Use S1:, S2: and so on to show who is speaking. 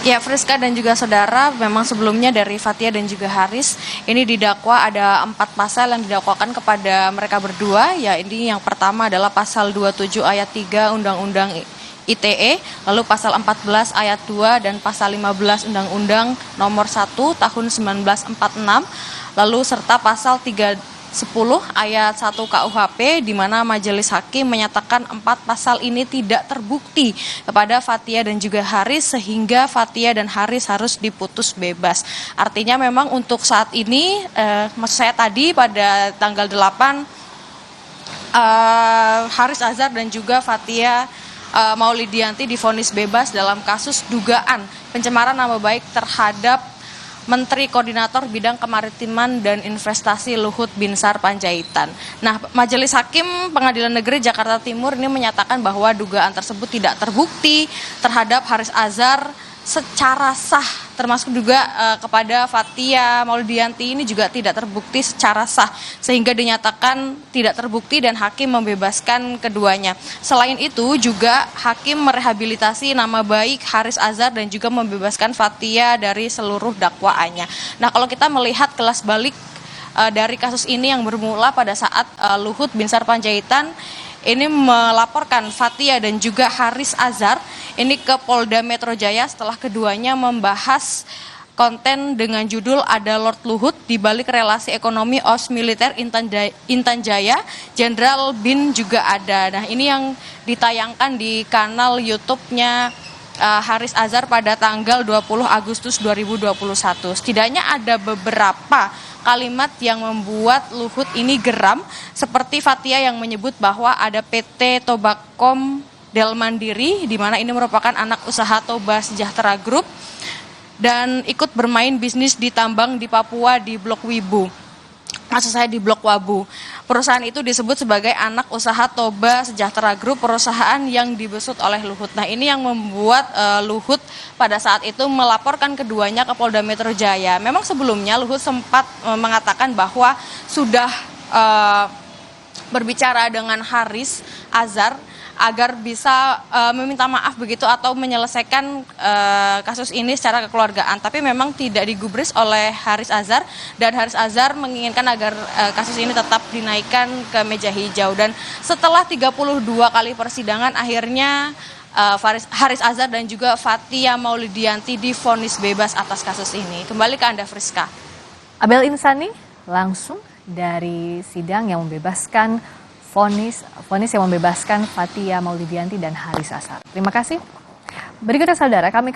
S1: Ya, Friska dan juga saudara, memang sebelumnya dari Fathia dan juga Haris, ini didakwa ada 4 pasal yang didakwakan kepada mereka berdua. Ya, ini yang pertama adalah pasal 27 ayat 3 Undang-Undang ITE, lalu pasal 14 ayat 2 dan pasal 15 Undang-Undang nomor 1 tahun 1946, lalu serta pasal 310 ayat 1 KUHP, di mana majelis hakim menyatakan 4 pasal ini tidak terbukti kepada Fathia dan juga Haris, sehingga Fathia dan Haris harus diputus bebas. Artinya memang untuk saat ini, maksud saya tadi pada tanggal 8, Haris Azhar dan juga Fathia Maulidiyanti divonis bebas dalam kasus dugaan pencemaran nama baik terhadap Menteri Koordinator Bidang Kemaritiman dan Investasi Luhut Binsar Panjaitan. Nah, Majelis Hakim Pengadilan Negeri Jakarta Timur ini menyatakan bahwa dugaan tersebut tidak terbukti terhadap Haris Azhar secara sah, termasuk juga kepada Fathia Maulidiyanti ini juga tidak terbukti secara sah, sehingga dinyatakan tidak terbukti dan hakim membebaskan keduanya. Selain itu juga hakim merehabilitasi nama baik Haris Azhar dan juga membebaskan Fathia dari seluruh dakwaannya. Nah, kalau kita melihat kelas balik dari kasus ini yang bermula pada saat Luhut Binsar Panjaitan ini melaporkan Fathia dan juga Haris Azhar ini ke Polda Metro Jaya setelah keduanya membahas konten dengan judul "Ada Lord Luhut di balik relasi ekonomi OS Militer Intan Jaya, Jenderal Bin juga ada." Nah, ini yang ditayangkan di kanal YouTube-nya Haris Azhar pada tanggal 20 Agustus 2021. Setidaknya ada beberapa kalimat yang membuat Luhut ini geram, seperti Fathia yang menyebut bahwa ada PT Tobakom Del Mandiri, di mana ini merupakan anak usaha Toba Sejahtera Group, dan ikut bermain bisnis di tambang di Papua di Blok Wibu. Maksud saya di Blok Wabu. Perusahaan itu disebut sebagai anak usaha Toba Sejahtera Group, perusahaan yang dibesut oleh Luhut. Nah, ini yang membuat Luhut pada saat itu melaporkan keduanya ke Polda Metro Jaya. Memang sebelumnya Luhut sempat mengatakan bahwa sudah berbicara dengan Haris Azhar agar bisa meminta maaf begitu atau menyelesaikan kasus ini secara kekeluargaan. Tapi memang tidak digubris oleh Haris Azhar, dan Haris Azhar menginginkan agar kasus ini tetap dinaikkan ke meja hijau. Dan setelah 32 kali persidangan, akhirnya Haris Azhar dan juga Fathia Maulidiyanti divonis bebas atas kasus ini. Kembali ke Anda, Friska.
S2: Abel Insani langsung dari sidang yang membebaskan vonis yang membebaskan Fathia Maulidiyanti dan Haris Azhar. Terima kasih. Berikutnya saudara, kami